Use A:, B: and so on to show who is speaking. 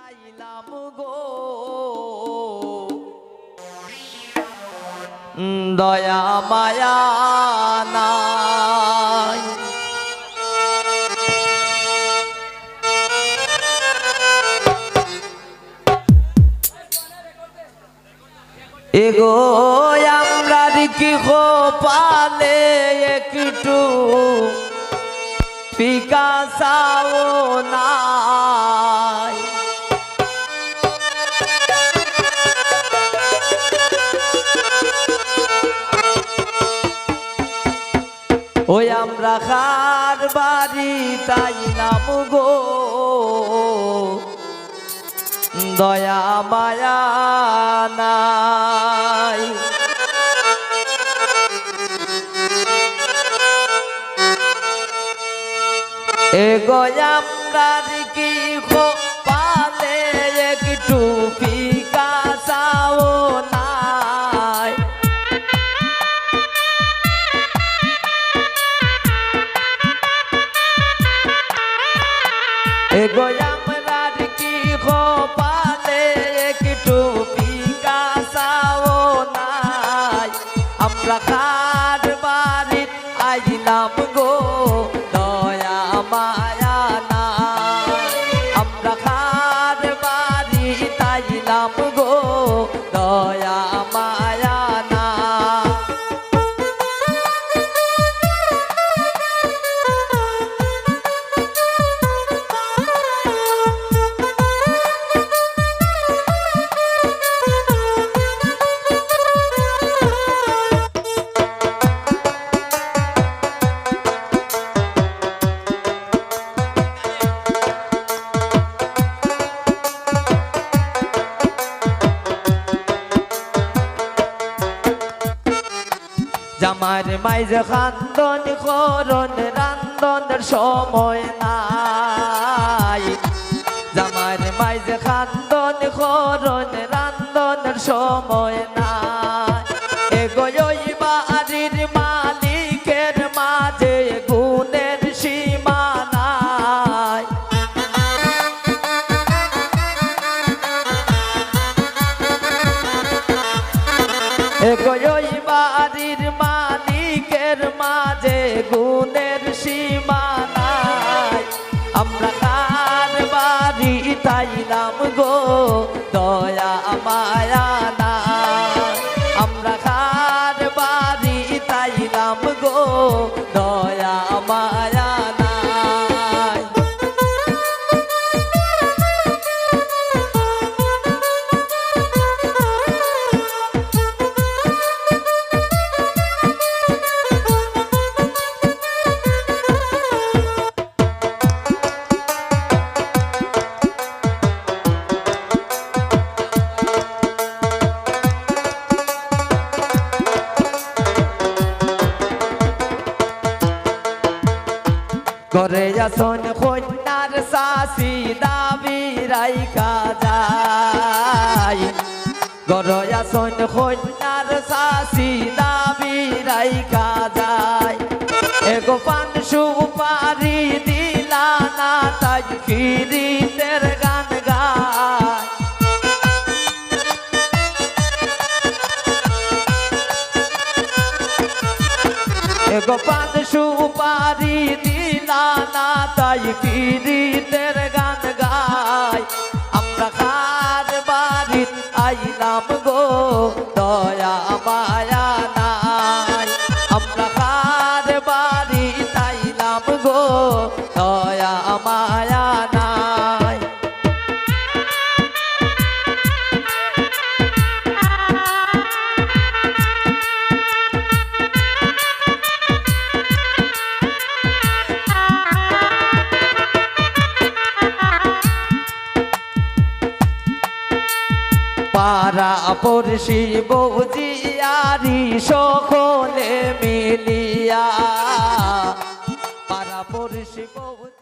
A: তাইলাম গো দয়া মায়া নাই এগো আমরা কি পালে একটু পিকাসাও নাই ওই আমরা খার বাড়ি তাইলাম গো দয়া মায়া নাই এগো আমরা কি পালে একটু পিকাসাও নাই এগো আমরা কি পালে একটু পিকাসাও নাই আমরা খার বাড়ি আইলাম গো দয়া মায়া নাই আমরা খার বাড়ি তাইলাম গো দয়া মায়া নাই জামার মাইজে খান্দন করন রান্দনের সময় নাই জামার মাইজে খান্দন করন রান্দনের সময় নাই এগোই বাড়ির মালিকের মাঝে গুণের সীমা নাই এগোই বাড়ির মালিকের মাঝে গুণের সীমা নাই আমরা কার বাড়ি তাইলাম গো দয়া মায়া নাই আমরা কার বাড়ি তাইলাম গো দয়া মায়া নাই ঘরে আসন কন্যার শাসি দাবি রাইকা যায় ঘরে আসন কন্যার শাসি দাবি রাইকা যায় এগো পান সুপারি দিলা না তাই ফিরিতের গান গায় এগো পান সুপারি দিলা না তাই ফিরিতের গান গায় আমরা খার বাড়ি আইলাম গো দয়া মায়া নাই আমরা খার বাড়ি তাইলাম গো দয়া মায়া নাই পাড়া পড়শি বৌজিয়ারি সকলে মিলিয়া পাড়া পড়শি বৌজি